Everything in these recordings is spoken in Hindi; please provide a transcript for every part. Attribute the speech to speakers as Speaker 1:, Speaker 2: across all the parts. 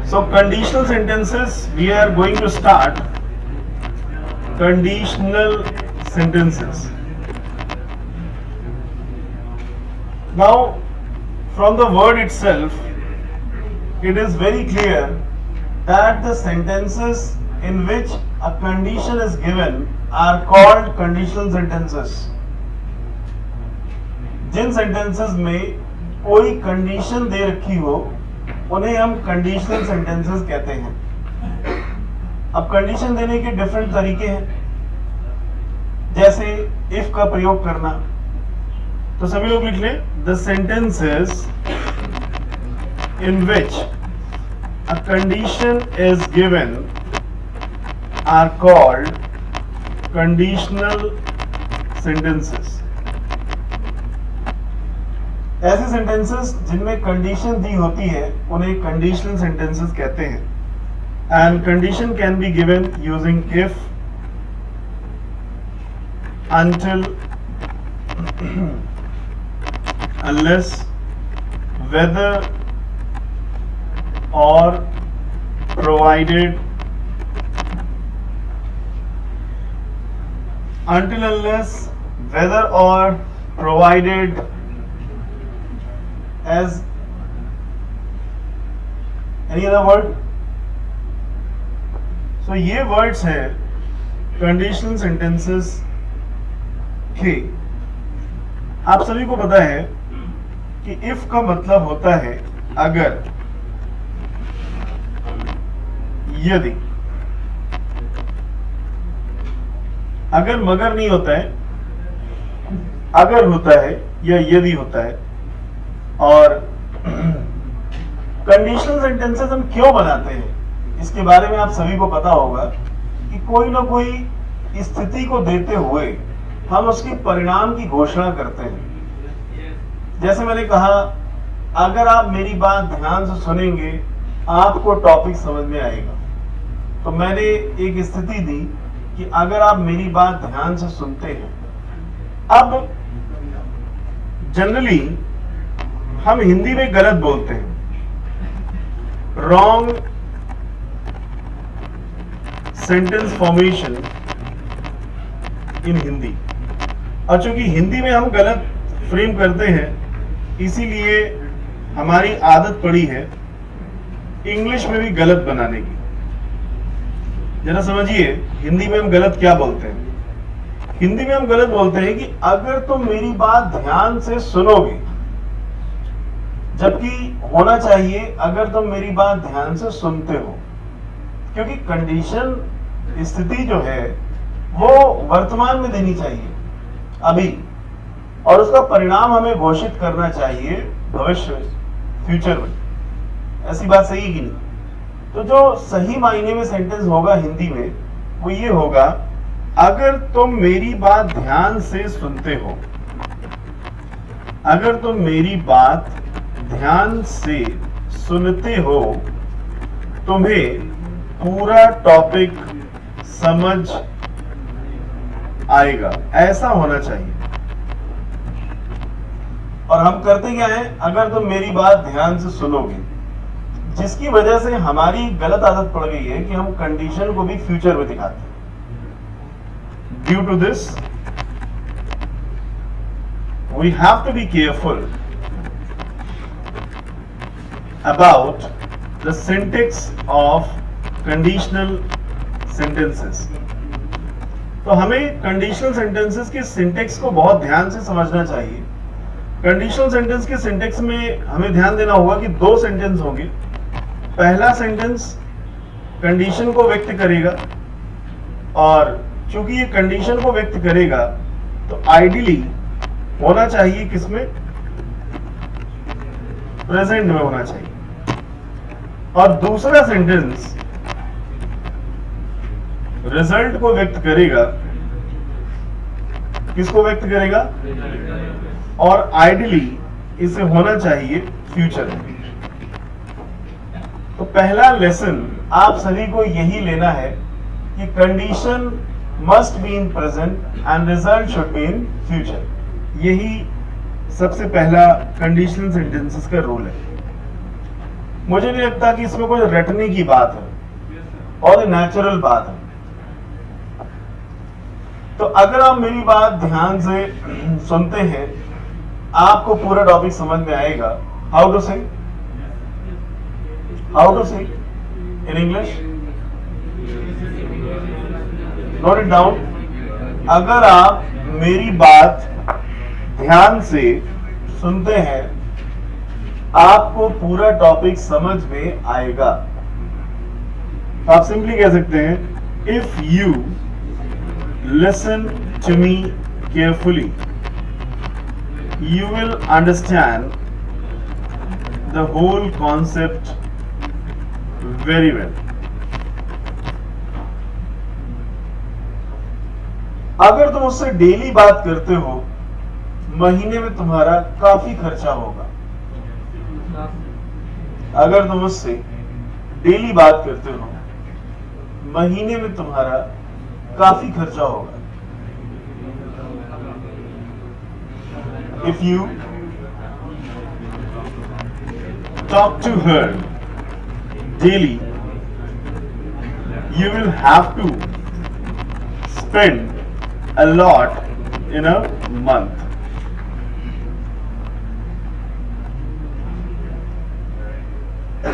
Speaker 1: So conditional sentences, we are going to start conditional sentences. Now, from the word itself, it is very clear that the sentences in which a condition is given are called conditional sentences. Jin sentences में कोई condition दे रखी हो उन्हें हम conditional sentences कहते हैं. अब condition देने के different तरीके हैं, जैसे if का प्रयोग करना. तो सभी लोग लिख लें, the sentences in which a condition is given are called conditional sentences. ऐसे sentences जिनमें condition दी होती है उन्हें conditional sentences कहते हैं. And condition can be given using if, until, unless, whether, or, provided. Until, unless, whether, or, provided. As any other word? So ये words हैं conditional sentences के. आप सभी को पता है कि if का मतलब होता है अगर, यदि. अगर मगर नहीं होता है, अगर होता है या यदि होता है. और कंडीशनल सेंटेंसेस हम क्यों बनाते हैं इसके बारे में आप सभी को पता होगा कि कोई ना कोई स्थिति को देते हुए हम उसके परिणाम की घोषणा करते हैं. जैसे मैंने कहा, अगर आप मेरी बात ध्यान से सुनेंगे आपको टॉपिक समझ में आएगा. तो मैंने एक स्थिति दी कि अगर आप मेरी बात ध्यान से सुनते हैं. अब जनरली हम हिंदी में गलत बोलते हैं, रॉन्ग सेंटेंस फॉर्मेशन इन हिंदी. और चूंकि हिंदी में हम गलत फ्रेम करते हैं इसीलिए हमारी आदत पड़ी है इंग्लिश में भी गलत बनाने की. जरा समझिए हिंदी में हम गलत क्या बोलते हैं. हिंदी में हम गलत बोलते हैं कि अगर तुम मेरी बात ध्यान से सुनोगे, जबकि होना चाहिए अगर तुम मेरी बात ध्यान से सुनते हो. क्योंकि कंडीशन स्थिति जो है वो वर्तमान में देनी चाहिए अभी, और उसका परिणाम हमें घोषित करना चाहिए भविष्य में, फ्यूचर में. ऐसी बात सही है कि नहीं? तो जो सही मायने में सेंटेंस होगा हिंदी में वो ये होगा, अगर तुम मेरी बात ध्यान से सुनते हो. अगर तुम मेरी बात ध्यान से सुनते हो तुम्हें पूरा टॉपिक समझ आएगा. ऐसा होना चाहिए. और हम करते क्या है, अगर तुम मेरी बात ध्यान से सुनोगे, जिसकी वजह से हमारी गलत आदत पड़ गई है कि हम कंडीशन को भी फ्यूचर में दिखाते हैं. Due to this we have to be careful about the syntax of conditional sentences. तो हमें conditional sentences के syntax को बहुत ध्यान से समझना चाहिए. conditional sentence के syntax में हमें ध्यान देना होगा कि दो sentence होंगे. पहला sentence condition को व्यक्त करेगा, और चूंकि ये condition को व्यक्त करेगा तो ideally होना चाहिए किसमें, प्रेजेंट में होना चाहिए. और दूसरा सेंटेंस रिजल्ट को व्यक्त करेगा. किसको व्यक्त करेगा? और आइडियली इसे होना चाहिए फ्यूचर में. तो पहला लेसन आप सभी को यही लेना है कि condition must be in present and result should be in future. यही सबसे पहला कंडीशनल सेंटेंसेस का रूल है. मुझे नहीं लगता कि इसमें कोई रटने की बात है और नेचुरल बात है। तो अगर आप मेरी बात ध्यान से सुनते हैं, आपको पूरा टॉपिक समझ में आएगा। हाउ टू से in English, note it down. अगर आप मेरी बात ध्यान से सुनते हैं, आपको पूरा टॉपिक समझ में आएगा। आप सिंपली कह सकते हैं, if you listen to me carefully you will understand the whole concept very well. अगर तुम उससे डेली बात करते हो, महीने में तुम्हारा काफी खर्चा होगा। अगर तुम उससे डेली बात करते हो, महीने में तुम्हारा काफी खर्चा होगा। If you talk to her daily, you will have to spend a lot in a month.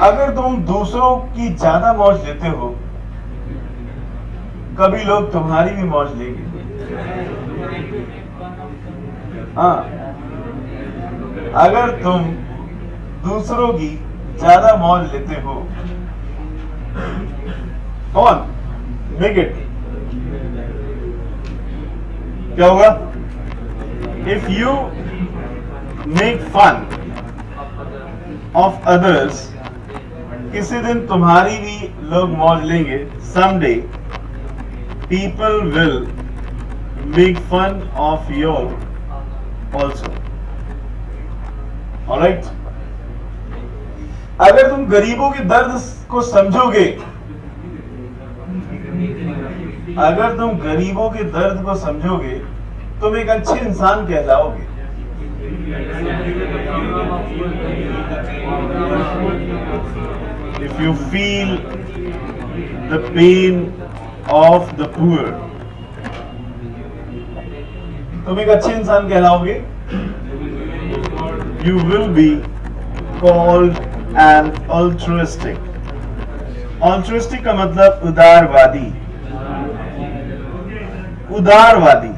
Speaker 1: अगर तुम दूसरों की ज्यादा मौज लेते हो, कभी लोग तुम्हारी भी मौज लेंगे। हाँ, अगर तुम दूसरों की ज्यादा मौज लेते हो, कौन मेक इट, क्या होगा? If you make fun of others, किसी दिन तुम्हारी भी लोग मौज लेंगे। someday people will make fun of your also. Alright? अगर तुम गरीबों के दर्द को समझोगे, अगर तुम गरीबों के दर्द को समझोगे, तुम एक अच्छे इंसान कहलाओगे। If you feel the pain of the poor, तुम एक अच्छे इंसान कहलाओगे। You will be called an altruistic. Altruistic का मतलब उदारवादी। उदारवादी,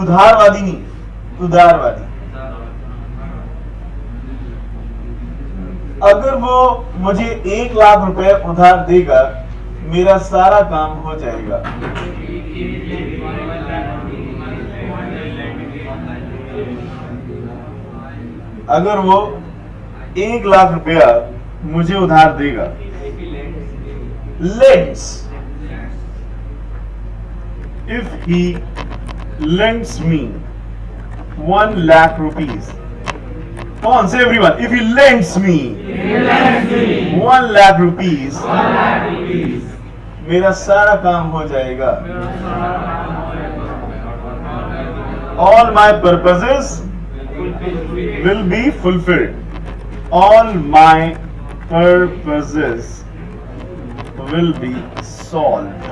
Speaker 1: उदारवादी नहीं, उदारवादी। अगर वो मुझे 1 लाख रुपए उधार देगा, मेरा सारा काम हो जाएगा। अगर वो 1 लाख रुपया मुझे उधार देगा, lends, if he lends me 1 lakh rupees, come on, say everyone, if he lends me 1 lakh rupees, मेरा सारा काम हो जाएगा। All my purposes will be fulfilled. All my purposes will be solved.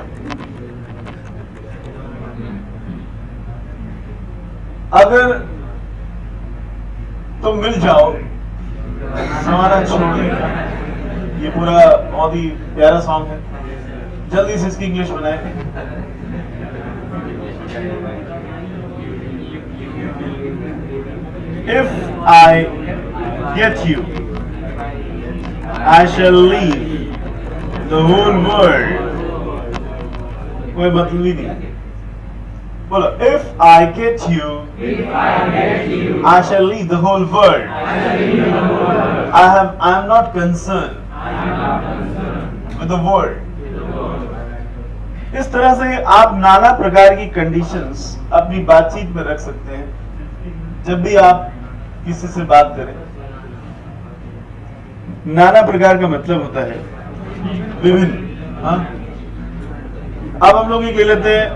Speaker 1: अगर तुम मिल जाओ, जमाना छोड़ देगा। ये पूरा बहुत ही प्यारा सॉन्ग है, जल्दी से इसकी इंग्लिश बनाए। If I get you, I shall leave the whole world. कोई मतलब ही नहीं। बोलो, if I get you, I shall leave the whole world. I am not concerned with the world. इस तरह से आप नाना प्रकार की कंडीशंस अपनी बातचीत में रख सकते हैं। जब भी आप किसी से बात करें, नाना प्रकार का मतलब होता है विभिन्न। हाँ, अब हम लोग एक ले लेते हैं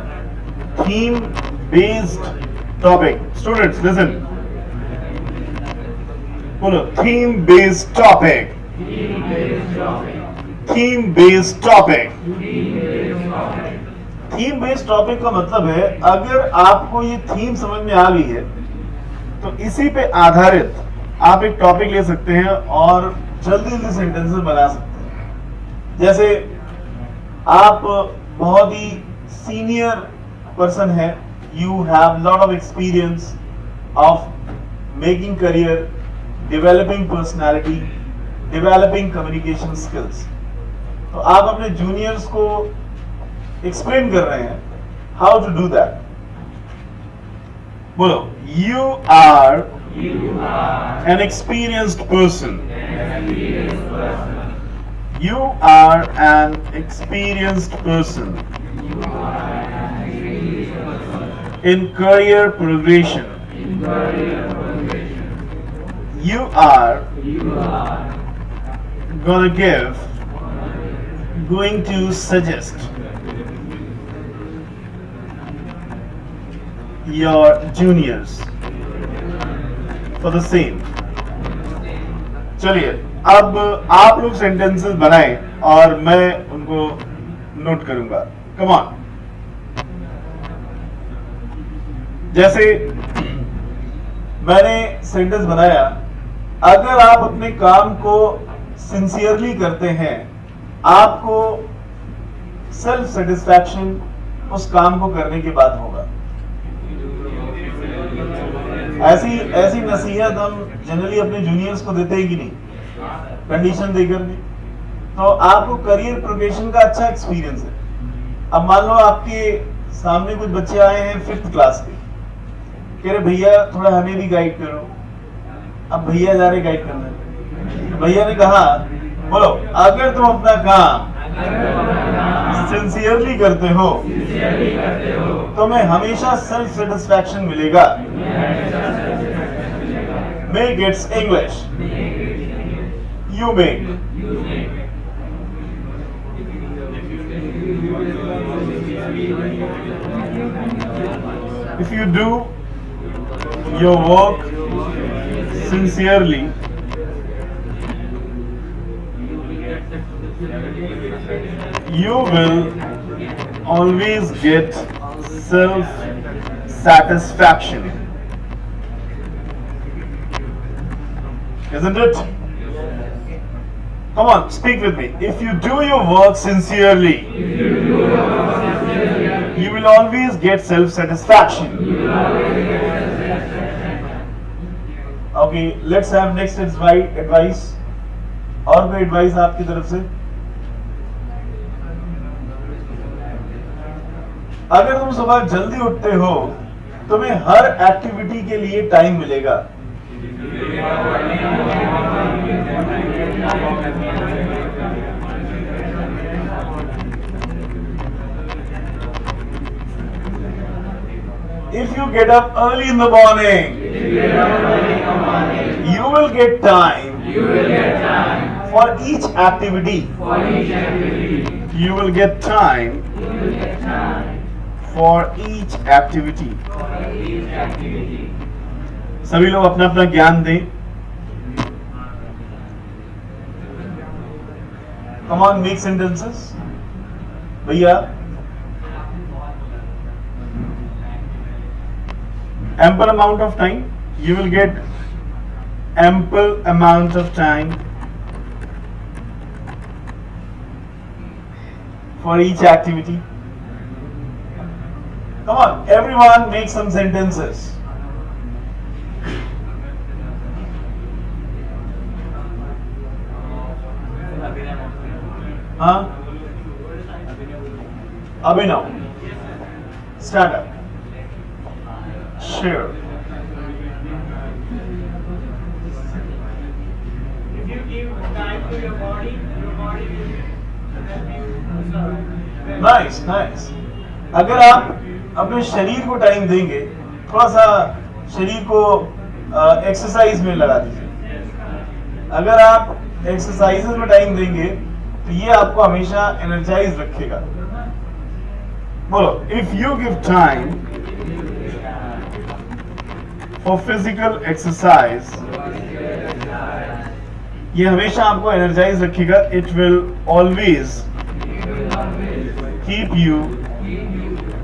Speaker 1: theme based topic. Students listen, बोलो theme based topic, theme based topic. Theme based topic का मतलब है अगर आपको ये थीम समझ में आ गई है तो इसी पे आधारित आप एक टॉपिक ले सकते हैं और जल्दी जल्दी सेंटेंसेस बना सकते हैं। जैसे आप बहुत ही सीनियर पर्सन है, you have lot of experience of making career, developing personality, developing communication skills. तो आप अपने जूनियर्स को एक्सप्लेन कर रहे हैं हाउ टू डू दैट। बोलो you are an experienced person, you are an experienced person in career progression. You are going to suggest your juniors for the same. चलिए अब आप लोग सेंटेंसेस बनाएं और मैं उनको नोट करूंगा। Come on. जैसे मैंने सेंटेंस बनाया, अगर आप अपने काम को सिंसियरली करते हैं आपको सेल्फ सेटिस्फैक्शन उस काम को करने के बाद होगा। ऐसी नसीहत हम जनरली अपने जूनियर्स को देते हैं कि नहीं, कंडीशन देकर भी। तो आपको करियर प्रोग्रेशन का अच्छा एक्सपीरियंस है। अब मान लो आपके सामने कुछ बच्चे आए हैं 5th क्लास के, कह रहे भैया थोड़ा हमें भी गाइड करो। अब भैया जा रहे गाइड करने, तो भैया ने कहा बोलो अगर तुम अपना काम सिंसियरली करते हो तुम्हें हमेशा सेल्फ सेटिस्फैक्शन मिलेगा। Make it's English, you make. If you do your work sincerely, you will always get self-satisfaction. Isn't it? Come on, speak with me. If you do your work sincerely, you will always get self-satisfaction. Okay, let's have next advice. और कोई एडवाइस आपकी तरफ से? अगर तुम सुबह जल्दी उठते हो तुम्हें हर एक्टिविटी के लिए टाइम मिलेगा। If you get up early in the morning, you will get time for each activity. You will get time for each activity. सभी लोग अपना अपना ज्ञान दें। Come on, make sentences. भैया ample amount of time, you will get ample amount of time for each activity. Come on, everyone make some sentences. Huh? Abhinav, stand up. Sure.
Speaker 2: If you give time to your body will help you.
Speaker 1: Nice, nice. अगर आप अपने शरीर को टाइम देंगे, थोड़ा सा शरीर को एक्सरसाइज में लगा दीजिए। अगर आप एक्सरसाइजेस में टाइम देंगे तो ये आपको हमेशा एनर्जाइज रखेगा। बोलो, if you give time for physical exercise, ये हमेशा आपको एनर्जाइज रखेगा. It will always keep you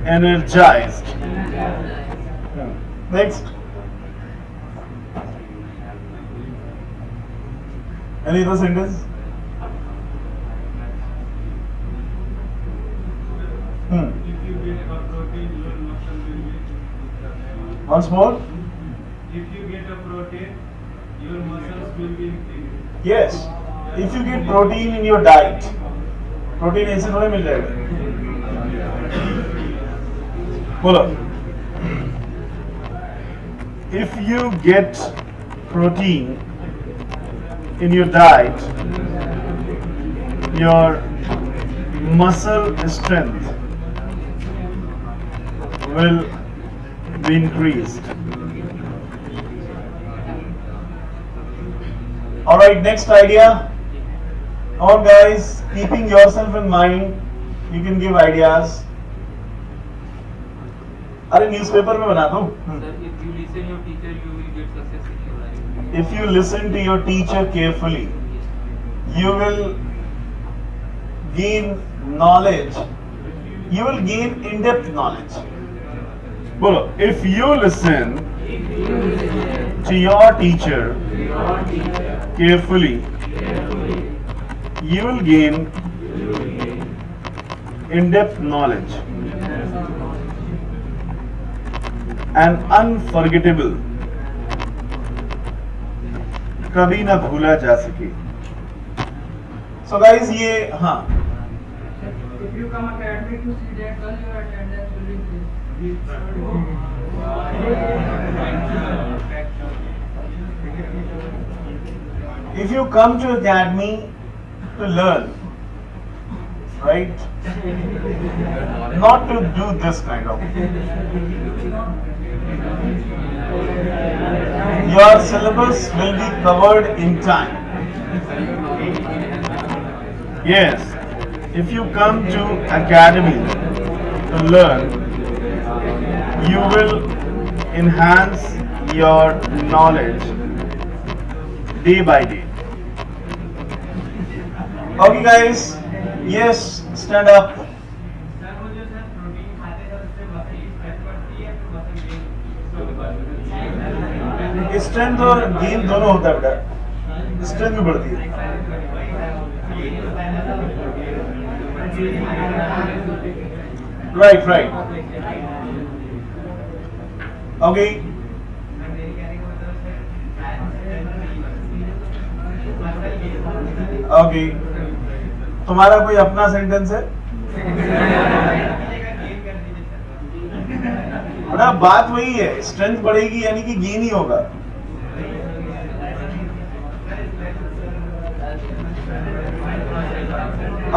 Speaker 1: energized. Next. Any other sentence?
Speaker 2: If you get a protein, your muscle will be.
Speaker 1: Once more.
Speaker 2: If you get a protein, your muscles will be increased.
Speaker 1: Yes. If you get protein in your diet, protein ऐसे थोड़े मिल जाएगा. बोलो. If you get protein in your diet, your muscle strength will be increased. Alright, next idea. Come on guys, keeping yourself in mind, you can give ideas. अरे न्यूज़पेपर में बनाता हूँ. If you listen to your teacher carefully, you will gain knowledge. You will gain in-depth knowledge. बोलो, if you listen to your teacher carefully, you will gain in-depth knowledge and unforgettable, कभी ना भूला जा सके. So guys, ये हाँ.
Speaker 2: If you come academy to see that girl, your attendance will increase.
Speaker 1: If you come to academy to learn, right? Not to do this kind of. Your syllabus will be covered in time. Yes, if you come to academy to learn, you will enhance your knowledge day by day. Okay guys, yes, stand up.
Speaker 2: Sir मुझे सर प्रोटीन खाते हैं उससे मसल स्ट्रेंथ बढ़ती है फिर मसल गेन.
Speaker 1: स्ट्रेंथ और गेन दोनों होता है बेटा. स्ट्रेंथ भी बढ़ती है. Right right. ओके. ओके. तुम्हारा कोई अपना सेंटेंस है? बड़ा बात वही है, स्ट्रेंथ बढ़ेगी यानी कि गेन ही होगा.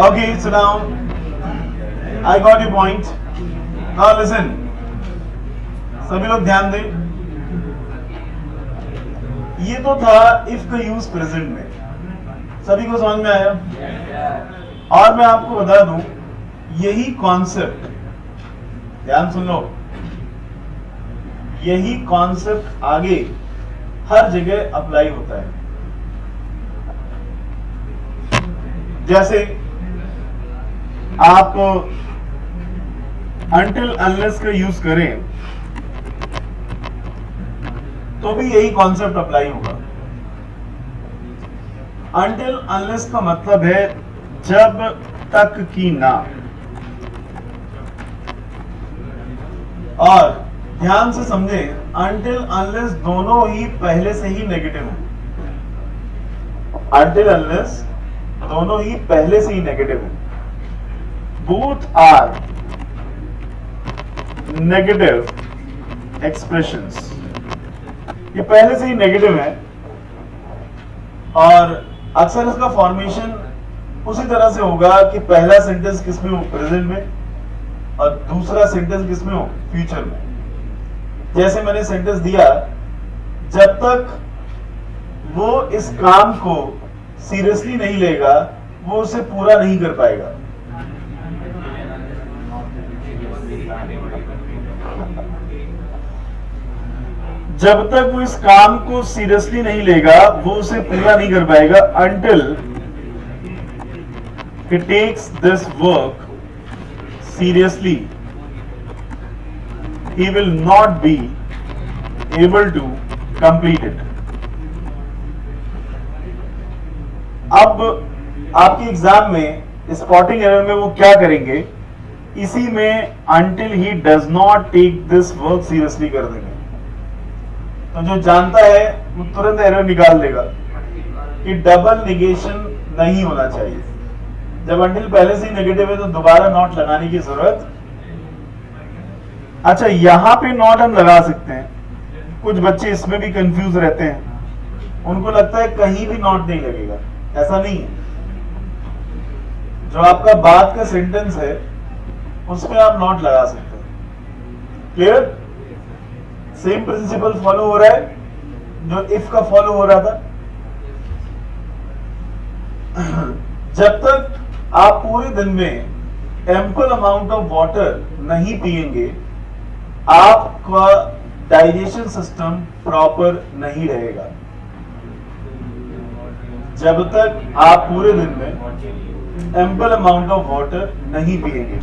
Speaker 1: Okay, so now I got your point. Now listen. सभी लोग ध्यान दें. ये तो था if का यूज प्रेजेंट में. सभी को समझ में आया? और मैं आपको बता दूं, यही कॉन्सेप्ट, ध्यान सुन लो, यही कॉन्सेप्ट आगे हर जगह अप्लाई होता है. जैसे आप until unless का यूज करें तो भी यही कॉन्सेप्ट अप्लाई होगा. until unless का मतलब है जब तक की ना. और ध्यान से समझे, until unless दोनों ही पहले से ही नेगेटिव हैं. until unless दोनों ही पहले से ही नेगेटिव हैं. both are negative expressions. ये पहले से ही नेगेटिव है और अक्सर इसका फॉर्मेशन उसी तरह से होगा कि पहला सेंटेंस किसमें हो, प्रेजेंट में, और दूसरा सेंटेंस किसमें हो, फ्यूचर में. जैसे मैंने सेंटेंस दिया, जब तक वो इस काम को सीरियसली नहीं लेगा वो उसे पूरा नहीं कर पाएगा. जब तक वो इस काम को सीरियसली नहीं लेगा वो उसे पूरा नहीं कर पाएगा until he takes this work seriously he will not be able to complete it. अब आपके एग्जाम में स्पॉटिंग एरर में वो क्या करेंगे, इसी में until he does not take this work seriously कर देंगे. तो जो जानता है वो तुरंत एरर निकाल देगा कि डबल निगेशन नहीं होना चाहिए. जब until पहले से ही नेगेटिव है तो दोबारा नॉट लगाने की जरूरत. अच्छा, यहां पे नॉट हम लगा सकते हैं. कुछ बच्चे इसमें भी कंफ्यूज रहते हैं, उनको लगता है कहीं भी नॉट नहीं लगेगा. ऐसा नहीं है. जो आपका बाद का सेंटेंस है उसमें आप नॉट लगा सकते हैं. क्लियर? सेम प्रिंसिपल फॉलो हो रहा है जो इफ का फॉलो हो रहा था. जब तक आप पूरे दिन में एम्पल अमाउंट ऑफ वाटर नहीं पिएंगे आपका डाइजेशन सिस्टम प्रॉपर नहीं रहेगा. जब तक आप पूरे दिन में एम्पल अमाउंट ऑफ वाटर नहीं पिएंगे.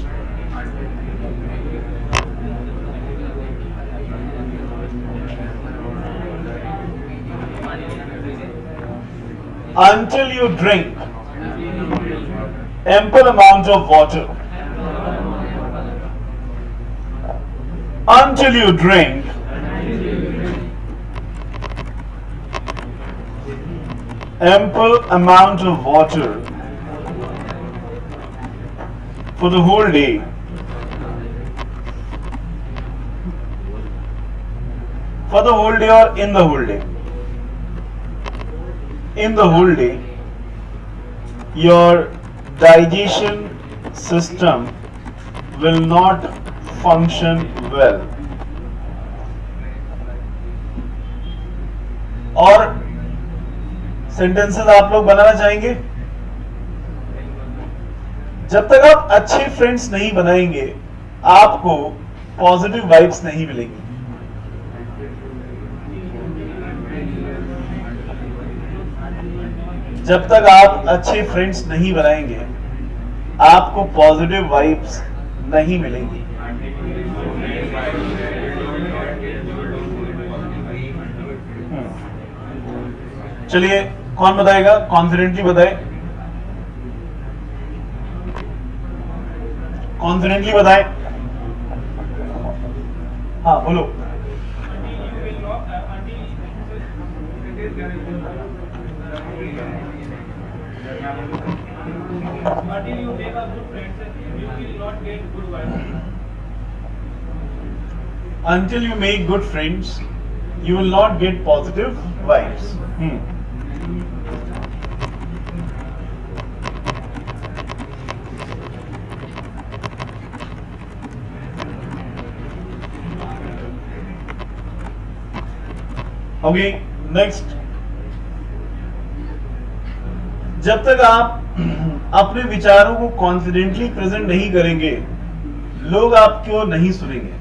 Speaker 1: Until you drink ample amount of water, until you drink ample amount of water for the whole day, for the whole day or in the whole day. In the whole day, your digestion system will not function well. और सेंटेंसेस आप लोग बनाना चाहेंगे. जब तक आप अच्छे फ्रेंड्स नहीं बनाएंगे आपको पॉजिटिव वाइब्स नहीं मिलेंगी. जब तक आप अच्छे फ्रेंड्स नहीं बनाएंगे आपको पॉजिटिव वाइब्स नहीं मिलेंगी. चलिए, कौन बताएगा? कॉन्फिडेंटली बताए, कॉन्फिडेंटली बताए. हाँ बोलो.
Speaker 2: Until you make a good friends, you will not get good vibes.
Speaker 1: Until you make good friends, you will not get positive vibes. Okay, next. जब तक आप अपने विचारों को कॉन्फिडेंटली प्रेजेंट नहीं करेंगे लोग आपको नहीं सुनेंगे.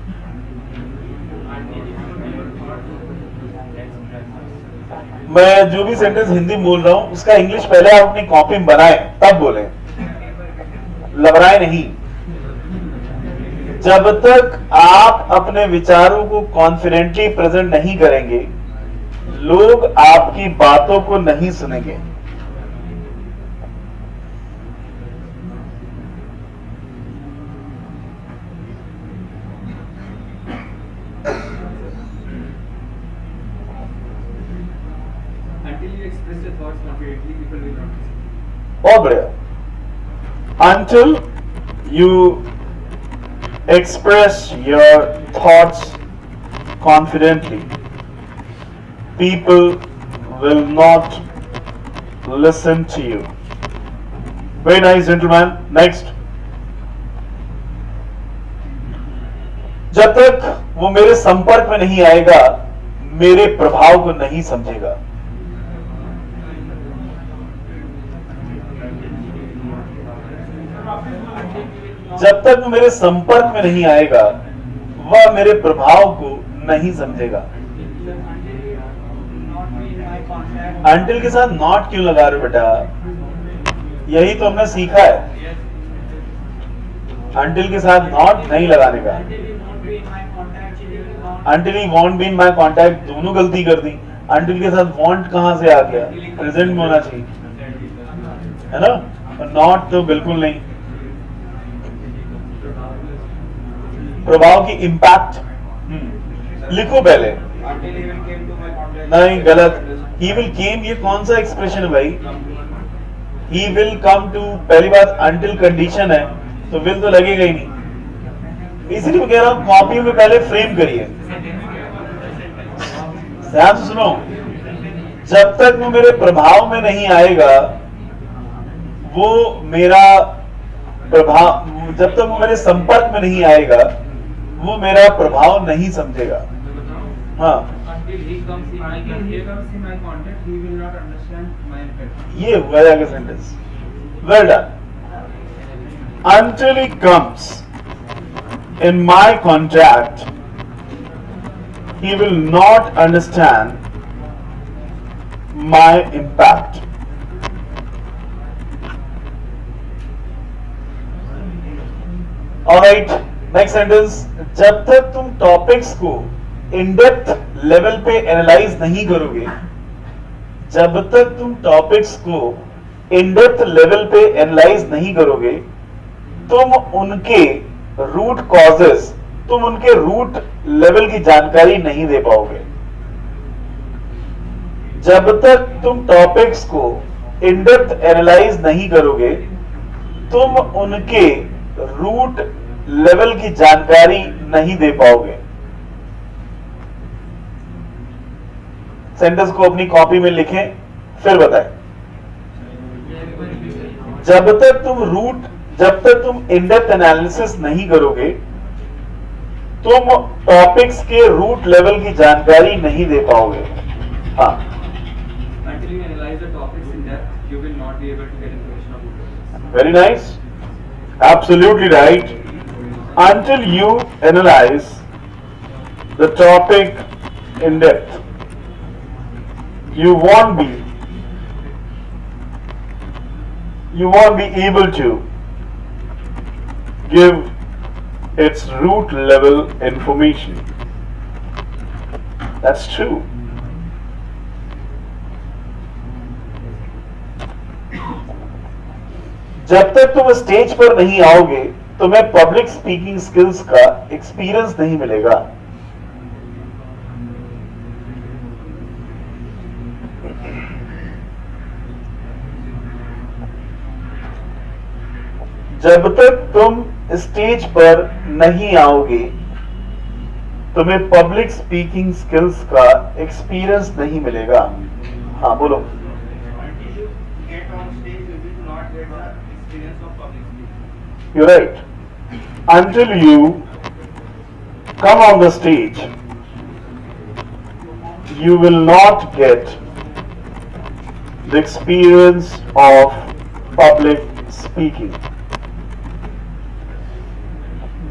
Speaker 1: मैं जो भी सेंटेंस हिंदी बोल रहा हूं उसका इंग्लिश पहले आप अपनी कॉपी में बनाए तब बोले, लबराए नहीं. जब तक आप अपने विचारों को कॉन्फिडेंटली प्रेजेंट नहीं करेंगे लोग आपकी बातों को नहीं सुनेंगे. बहुत बढ़िया. Until you express your thoughts confidently, people will not listen to you. Very nice, gentlemen. Next. जब तक वो मेरे संपर्क में नहीं आएगा मेरे प्रभाव को नहीं समझेगा. जब तक वो मेरे संपर्क में नहीं आएगा वह मेरे प्रभाव को नहीं समझेगा. अंटिल के साथ नॉट क्यों लगा रहे हो बेटा? यही तो हमने सीखा है, अंटिल के साथ नॉट नहीं लगाने का। Until he want be in my contact, दोनों गलती कर दी। अंटिल के साथ वॉन्ट कहां से आ गया? प्रेजेंट में होना चाहिए, है ना? नॉट तो बिल्कुल नहीं। प्रभाव की इम्पैक्ट लिखो पहले। नहीं, गलत। ही विल केम, ये कौन सा एक्सप्रेशन है भाई? ही विल कम टू, पहली बात अंटिल कंडीशन है तो विल तो लगेगा ही नहीं, इसलिए मैं कह रहा हूं कॉपी में पहले फ्रेम करिए। ध्यान से सुनो, जब तक वो मेरे प्रभाव में नहीं आएगा, वो मेरा प्रभाव, जब तक वो मेरे संपर्क में नहीं आएगा, वो मेरा प्रभाव नहीं समझेगा। हाँ,
Speaker 2: Until he comes in my contact, he will not understand my impact.
Speaker 1: ये हुआ आगे sentence. Well done. Until he comes in my contact, he will not understand my impact. Alright, next sentence. जब तक तुम टॉपिक्स को इन डेप्थ लेवल पे एनालाइज नहीं करोगे, जब तक तुम टॉपिक्स को इन डेप्थ लेवल पे एनालाइज नहीं करोगे, तुम उनके रूट कॉजेस, तुम उनके रूट लेवल की जानकारी नहीं दे पाओगे। जब तक तुम टॉपिक्स को इन डेप्थ एनालाइज नहीं करोगे, तुम उनके रूट लेवल की जानकारी नहीं दे पाओगे। सेंटेंस को अपनी कॉपी में लिखें, फिर बताएं। जब तक तुम इन डेप्थ एनालिसिस नहीं करोगे, तुम टॉपिक्स के रूट लेवल की जानकारी नहीं दे पाओगे। हाँ,
Speaker 2: Until you analyze the topics in depth, you will not be able to get information about it.
Speaker 1: very nice, absolutely right. Until you analyze the topic in depth, you won't be able to give its root level information. That's true. जब तक तुम स्टेज पर नहीं आओगे, तुम्हें पब्लिक स्पीकिंग स्किल्स का एक्सपीरियंस नहीं मिलेगा। जब तक तुम स्टेज पर नहीं आओगे, तुम्हें पब्लिक स्पीकिंग स्किल्स का एक्सपीरियंस नहीं मिलेगा। हाँ बोलो।
Speaker 2: Until you get on stage, you will not get the experience of public speaking.
Speaker 1: You're right. Until you come on the stage, you will not get the experience of public speaking.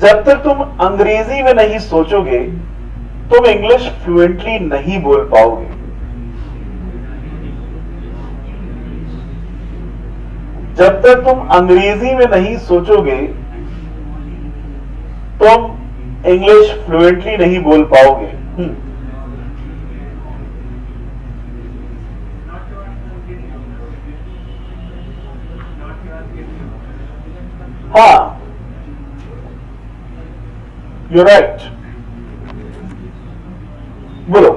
Speaker 1: जब तक तुम अंग्रेजी में नहीं सोचोगे, तुम इंग्लिश फ्लुएंटली नहीं बोल पाओगे। जब तक तुम अंग्रेजी में नहीं सोचोगे, तुम इंग्लिश फ्लुएंटली नहीं बोल पाओगे। हाँ, यू राइट। बोलो।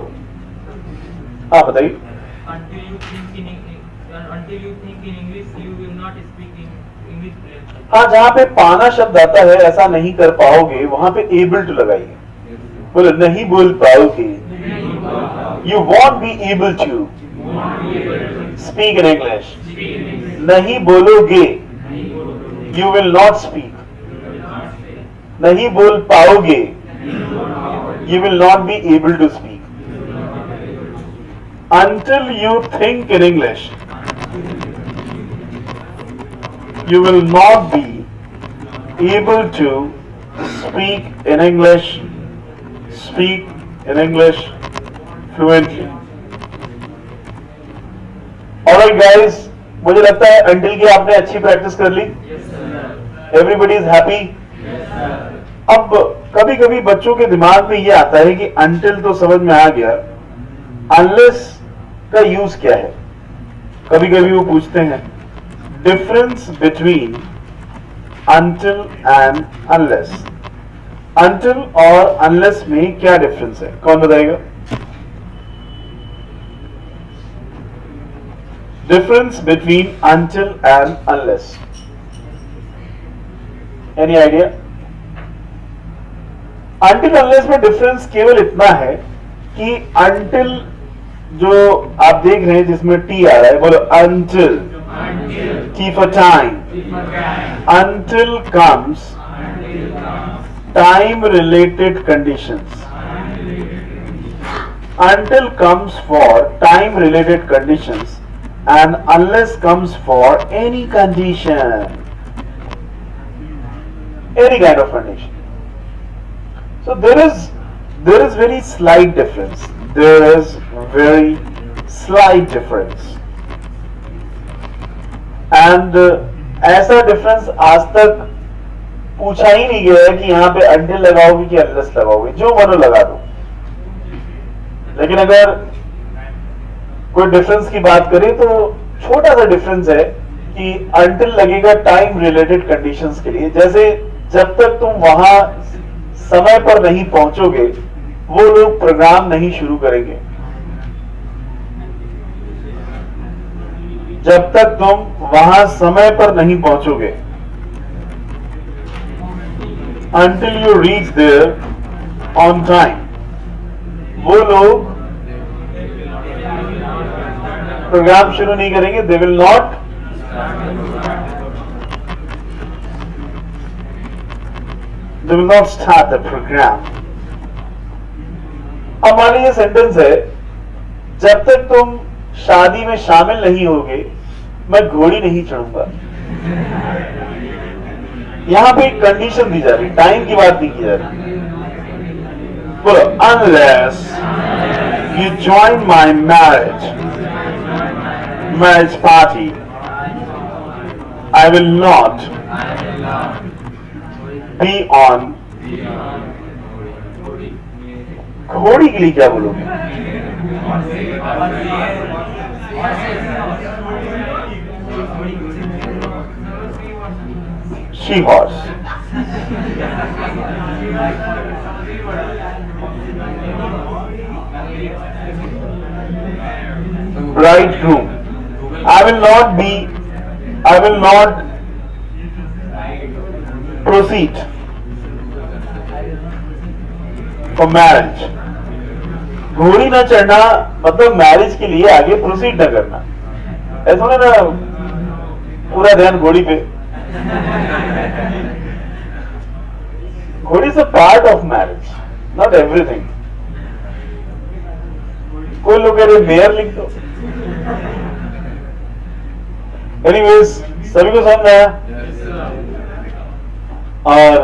Speaker 1: हाँ बताइए।
Speaker 2: Until you think in English, you will not speak in English fluently.
Speaker 1: हाँ, जहां पे पाना शब्द आता है, ऐसा नहीं कर पाओगे, वहां पे एबल टू लगाइए। बोलो, नहीं बोल पाओगे। You won't be able to speak in English. नहीं बोलोगे, यू विल नॉट स्पीक। नहीं बोल पाओगे, you will not be able to speak. Until you think in English, you will not be able to speak in English fluently. Alright guys, मुझे लगता है अंटिल की आपने अच्छी प्रैक्टिस कर ली. Everybody is happy. अब कभी कभी बच्चों के दिमाग में यह आता है कि अंटिल तो समझ में आ गया, अनलेस का यूज क्या है. कभी कभी वो पूछते हैं difference between until and unless. Until और अनलेस में क्या डिफरेंस है, कौन बताएगा? Difference between until and unless. Any idea? Until unless में डिफरेंस केवल इतना है कि until जो आप देख रहे हैं जिसमें T आ रहा है, बोलो until. T for time. Until comes time related conditions. Until comes for time related conditions. And unless comes for any condition, any kind of condition. So there is very slight difference. There is very slight difference. And ऐसा डिफरेंस आज तक पूछा ही नहीं गया है कि यहां पे until लगाओगे कि unless लगाओगे, जो मनो लगा दो. लेकिन अगर कोई डिफरेंस की बात करें तो छोटा सा डिफरेंस है कि अंटिल लगेगा टाइम रिलेटेड कंडीशंस के लिए. जैसे जब तक तुम वहां समय पर नहीं पहुंचोगे वो लोग प्रोग्राम नहीं शुरू करेंगे. जब तक तुम वहां समय पर नहीं पहुंचोगे, until you reach there on time, वो लोग प्रोग्राम शुरू नहीं करेंगे. They will not start the program. अब मान लीजिए सेंटेंस है, जब तक तुम शादी में शामिल नहीं होगे मैं घोड़ी नहीं चढ़ूंगा. यहां पे एक कंडीशन दी जा रही, टाइम की बात नहीं की जा रही. बोलो unless you join my marriage party, I will not be on. घोड़ी के लिए क्या बोलोगे? She horse. Bridegroom. I will not proceed for marriage. घोड़ी ना चढ़ना मतलब मैरिज के लिए आगे प्रोसीड ना करना. ऐसा ना पूरा ध्यान घोड़ी पे. घोड़ी is a part of marriage, not everything. कोई लोग कह रहे मेयर लिख दो. एनीवेज, सभी को समझ आया? और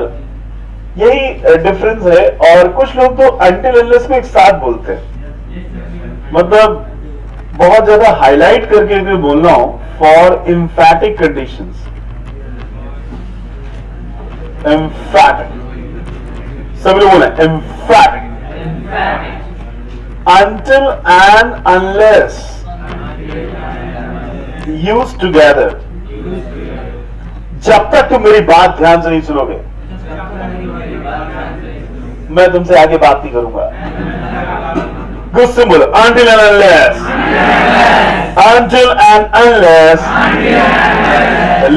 Speaker 1: यही डिफरेंस है. और कुछ लोग तो अंटिल अनलेस को एक साथ बोलते हैं, मतलब बहुत ज्यादा हाईलाइट करके मैं बोल रहा हूं. For एम्फैटिक conditions. एम्फैटिक, सभी लोग बोले एम्फैटिक. Until and unless use together. जब तक तुम मेरी बात ध्यान से नहीं सुनोगे मैं तुमसे आगे बात नहीं करूंगा. गुस्से बोलो until and unless. Until and unless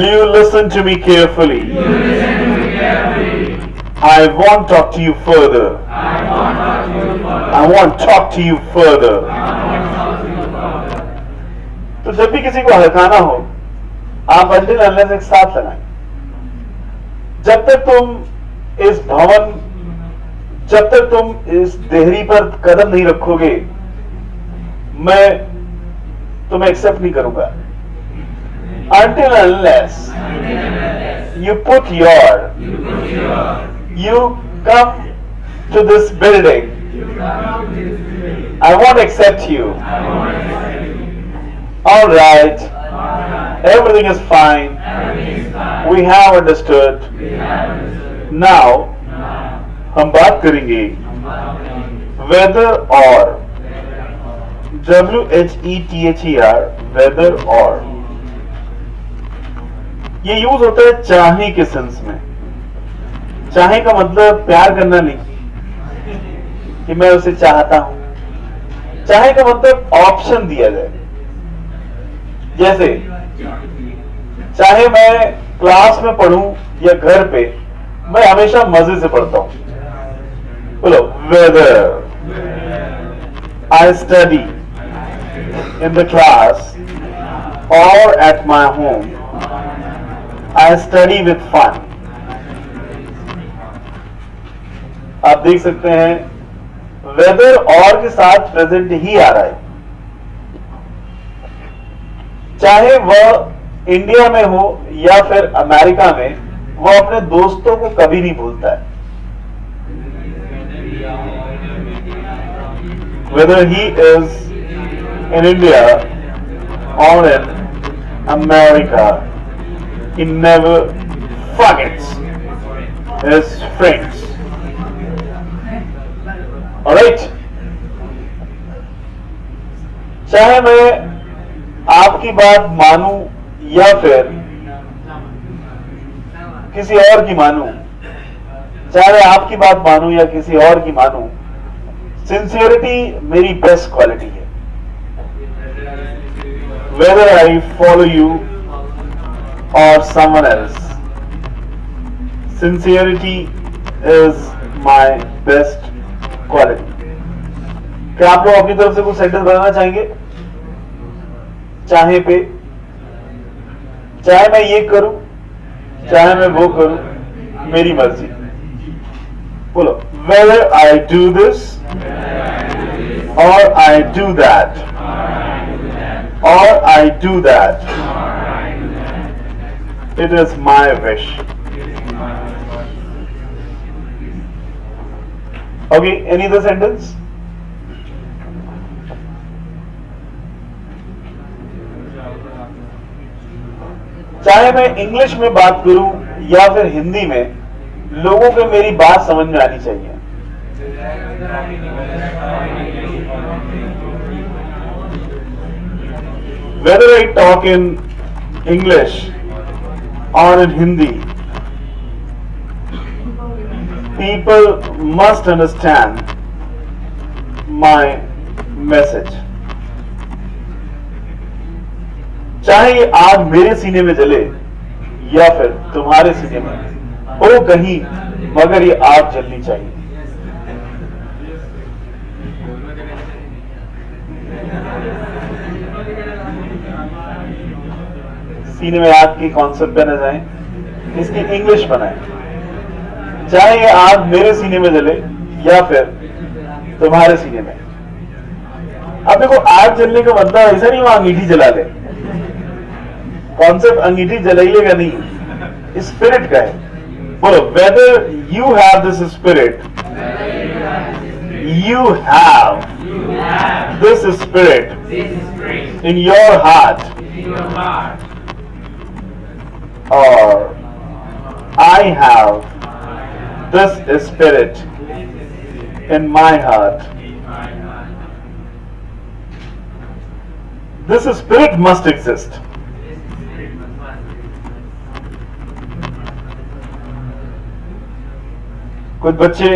Speaker 1: you listen to me carefully. I won't talk to you further. I won't talk to you further. तो जब भी किसी को हड़काना हो आप until and unless एक साथ लगाएं. जब तक तुम इस देहरी पर कदम नहीं रखोगे मैं तुम्हें एक्सेप्ट नहीं करूंगा. Until and unless you come to this building, I won't accept you. All right. Everything is fine. We have understood. Now हम बात करेंगे वेदर और, WHETHER, वेदर और। ये यूज होता है चाहे के सेंस में। चाहे का मतलब प्यार करना नहीं कि मैं उसे चाहता हूं। चाहे का मतलब ऑप्शन दिया जाए। जैसे चाहे मैं क्लास में पढ़ूं या घर पे, मैं हमेशा मजे से पढ़ता हूं। बोलो, whether I study in the class और at my home, I study with fun. आप देख सकते हैं वेदर और के साथ प्रेजेंट ही आ रहा है। चाहे वह इंडिया में हो या फिर अमेरिका में, वो अपने दोस्तों को कभी नहीं भूलता है। Whether he is in India और in America, he never forgets his friends. Alright? चाहे मैं आपकी बात मानूं या फिर किसी और की मानूं, चाहे मैं आपकी बात मानूं या किसी और की मानूं, सिंसियरिटी मेरी बेस्ट क्वालिटी है। Whether I follow you or someone else, sincerity is my best quality. क्या आप लोग अपनी तरफ से कुछ सेंटेंस बनाना चाहेंगे? चाहे पे, चाहे मैं ये करूं, चाहे मैं वो करूं, मेरी मर्जी। बोलो, whether I do this or I do that, or I do that, it is my wish. Okay, any other sentence? चाहे मैं इंग्लिश में बात करूं या फिर हिंदी में, लोगों को मेरी बात समझ में आनी चाहिए। Whether I talk in English or in Hindi, people must understand my message. चाहे ये आग मेरे सीने में जले या फिर तुम्हारे सीने में हो कहीं, मगर ये आग जलनी चाहिए। सीने में आग की कॉन्सेप्ट पे न जाए, इसकी इंग्लिश बनाए। चाहे ये आग मेरे सीने में जले या फिर तुम्हारे सीने में। अब देखो, आग जलने का मतलब ऐसा नहीं वो अंगीठी जला ले। कॉन्सेप्ट अंगीठी जलाइएगा नहीं, स्पिरिट का है। बोलो, whether you have this spirit, you have this spirit in your heart, और I have this spirit in my heart. This spirit must exist. कुछ बच्चे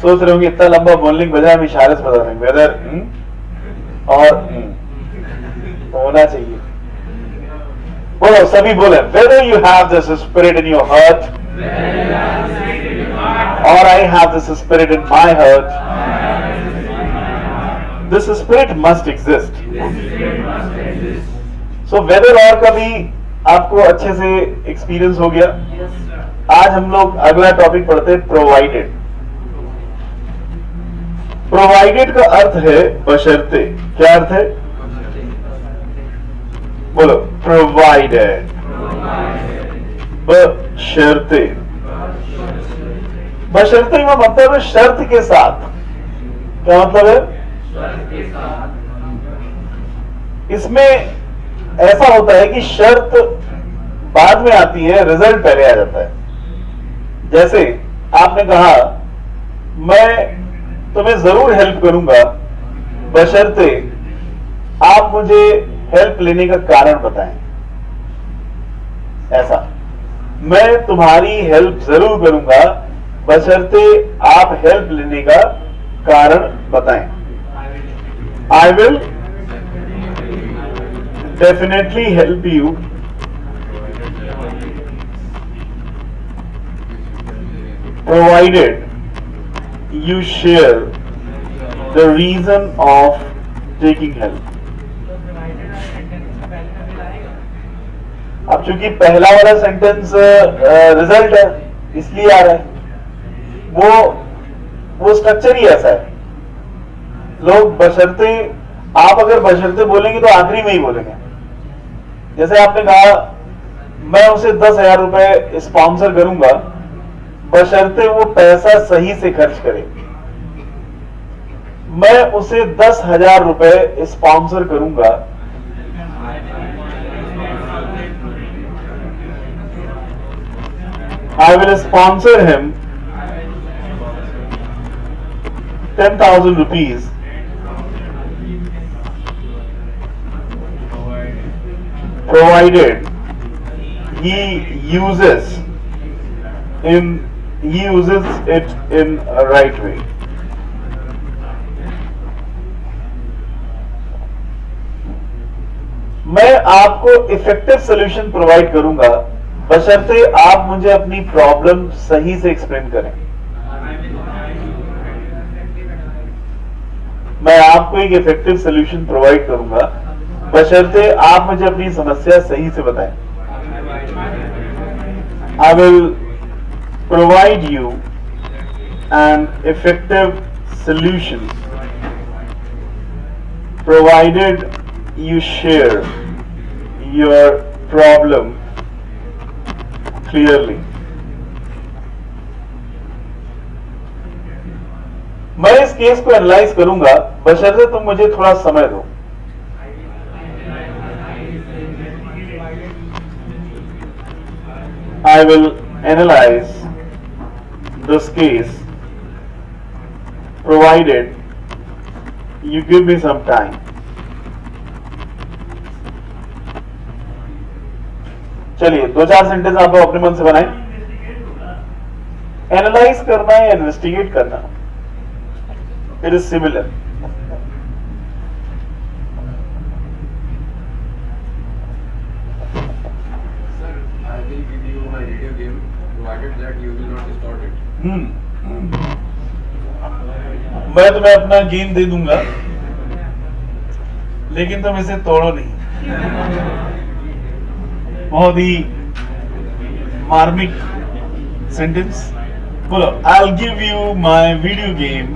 Speaker 1: सोच रहे होंगे इतना लंबा बोलने के बजाय हम इशारे से बता देंगे, वेदर और तो होना चाहिए। बोलो, सभी बोले, whether you have this spirit in your heart और I have this spirit in my heart, this spirit must exist. So whether और का भी आपको अच्छे से एक्सपीरियंस हो गया। आज हम लोग अगला टॉपिक पढ़ते हैं, प्रोवाइडेड। प्रोवाइडेड का अर्थ है बशर्ते। क्या अर्थ है? बोलो, प्रोवाइडेड बशर्ते। बशर्ते का मतलब है शर्त के साथ। क्या मतलब है? इसमें ऐसा होता है कि शर्त बाद में आती है, रिजल्ट पहले आ जाता है। जैसे आपने कहा मैं तुम्हें जरूर हेल्प करूंगा बशर्ते आप मुझे हेल्प लेने का कारण बताएं। ऐसा, मैं तुम्हारी हेल्प जरूर करूंगा बशर्ते आप हेल्प लेने का कारण बताएं। I will definitely help you provided you share the reason of taking help। अब चूंकि पहला वाला सेंटेंस रिजल्ट है इसलिए आ रहा है, वो स्ट्रक्चर ही ऐसा है। लोग बशर्ते, आप अगर बशर्ते बोलेंगे तो आखिरी में ही बोलेंगे। जैसे आपने कहा मैं उसे 10,000 रुपए स्पॉन्सर करूंगा बशर्ते वो पैसा सही से खर्च करे। मैं उसे 10,000 रुपए स्पॉन्सर करूंगा I will sponsor him 10,000 rupees provided he uses it in a right way। मैं आपको इफेक्टिव सॉल्यूशन प्रोवाइड करूंगा बशर्ते आप मुझे अपनी प्रॉब्लम सही से एक्सप्लेन करें। मैं आपको एक इफेक्टिव सॉल्यूशन प्रोवाइड करूंगा बशर्ते आप मुझे अपनी समस्या सही से बताएं। I will provide you an effective solution provided you share your problem clearly। मैं इस केस को एनालाइज करूंगा बशर्ते तुम मुझे थोड़ा समय दो। I will analyze this case provided you give me some time। चलिए 2-4 सेंटेंस आप अपने मन से बनाएं। एनालाइज करना या इन्वेस्टिगेट करना, इट इज सिमिलर। मैं तुम्हें अपना गेम दे दूंगा लेकिन तुम इसे तोड़ो नहीं। बहुत ही मार्मिक सेंटेंस। बोलो, I'll give you my video game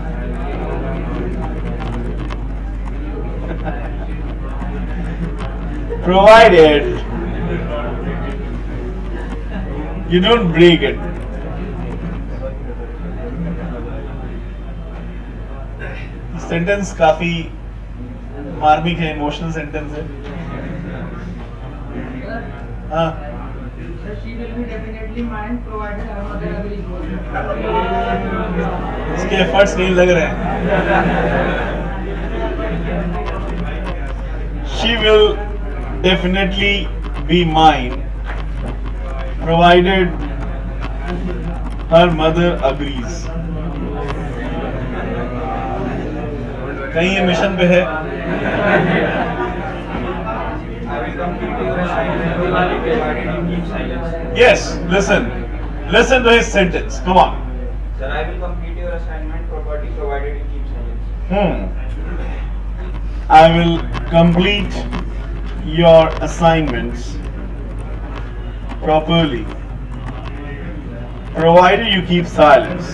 Speaker 1: provided you don't break it। Sentence काफी मार्मिक है, इमोशनल सेंटेंस है। हाँ,
Speaker 2: she will be definitely mine provided her mother agrees।
Speaker 1: इसके एफर्ट्स नहीं लग रहे हैं। She will definitely be mine provided her mother agrees। कहीं ये मिशन पे है। Yes, listen to his sentence, come on।
Speaker 3: Sir, I will complete your assignment provided you keep silence।
Speaker 1: I will complete your assignments properly provided you keep silence।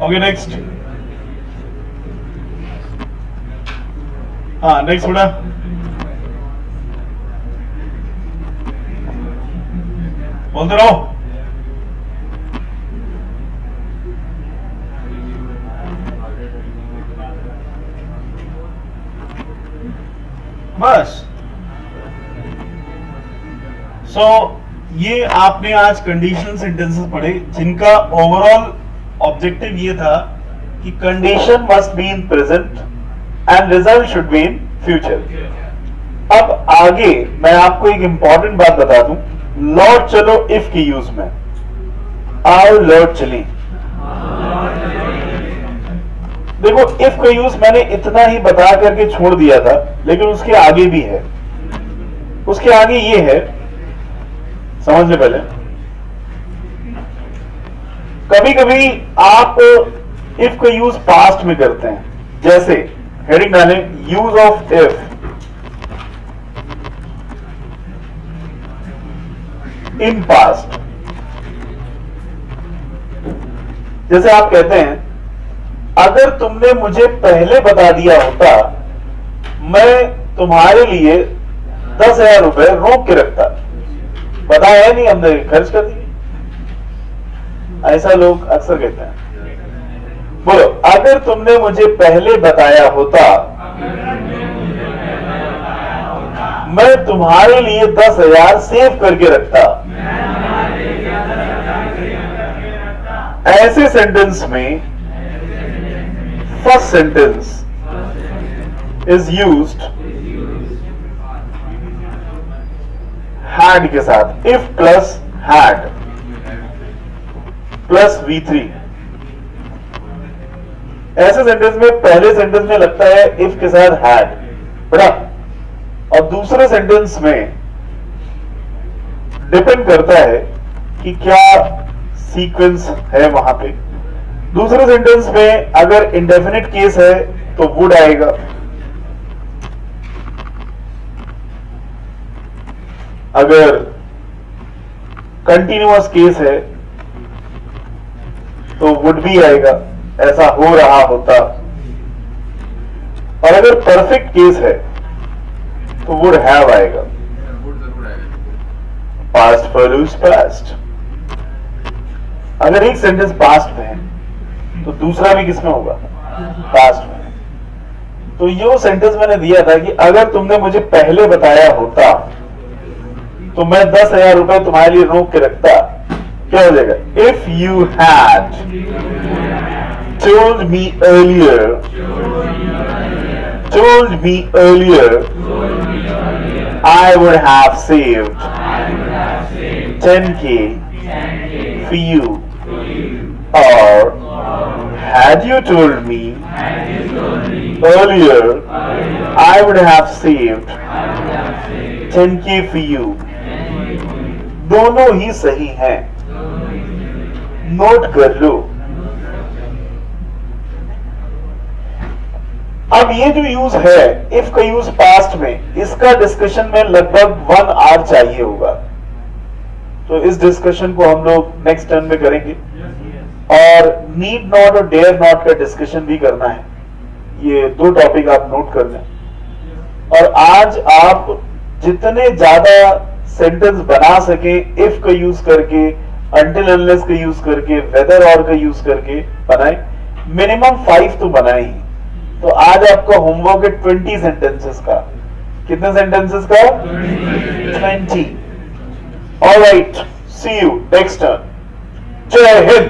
Speaker 1: Okay, next। हाँ, नेक्स्ट बेटा। बोलते रहो। बस। सो ये आपने आज कंडीशनल सेंटेंसेस पढ़े जिनका ओवरऑल ऑब्जेक्टिव ये था कि condition must be in present and result should be in future. अब आगे मैं आपको एक इंपॉर्टेंट बात बता दूं, लौट चलो इफ की यूज में, आओ लौट चली। देखो इफ का यूज मैंने इतना ही बता करके छोड़ दिया था, लेकिन उसके आगे भी है। उसके आगे ये है, समझ ले पहले। कभी कभी आप इफ का यूज पास्ट में करते हैं, जैसे हेडिंग डालें use of if in past. जैसे आप कहते हैं अगर तुमने मुझे पहले बता दिया होता मैं तुम्हारे लिए 10,000 रुपए रोक के रखता। बताया नहीं, हमने खर्च कर दिए। ऐसा लोग अक्सर कहते हैं। बोलो, अगर तुमने मुझे पहले बताया होता मैं तुम्हारे लिए 10,000 सेव करके रखता। ऐसे सेंटेंस में first sentence is used had के साथ, if plus had plus V3। ऐसे सेंटेंस में पहले सेंटेंस में लगता है इफ के साथ हैड बड़ा, और दूसरे सेंटेंस में डिपेंड करता है कि क्या सीक्वेंस है वहां पे। दूसरे सेंटेंस में अगर इंडेफिनिट केस है तो वुड आएगा, अगर कंटिन्यूअस केस है तो वुड भी आएगा, ऐसा हो रहा होता। और अगर परफेक्ट केस है तो वुड हैव आएगा। Past follows past. अगर एक सेंटेंस पास्ट में है तो दूसरा भी किसमें होगा? पास्ट में। तो ये सेंटेंस मैंने दिया था कि अगर तुमने मुझे पहले बताया होता तो मैं 10,000 रुपए तुम्हारे लिए रोक के रखता। क्या हो जाएगा? If you had told me earlier I would have saved 10K for you, or had you told me earlier I would have saved 10K for you। दोनों ही सही हैं, नोट कर लो। अब ये जो यूज है इफ का यूज पास्ट में, इसका डिस्कशन में लगभग 1 आवर चाहिए होगा। तो इस डिस्कशन को हम लोग नेक्स्ट टर्न में करेंगे, और नीड नॉट और डेयर नॉट का डिस्कशन भी करना है। ये 2 टॉपिक आप नोट कर लें। और आज आप जितने ज्यादा सेंटेंस बना सके इफ का यूज करके, अनटिल अनलेस का यूज करके, वेदर और का यूज करके बनाए। मिनिमम 5 तो बनाए ही। तो आज आपका होमवर्क है 20 सेंटेंसेस का। कितने सेंटेंसेस का? 20। Alright, see you next turn. जय हिंद।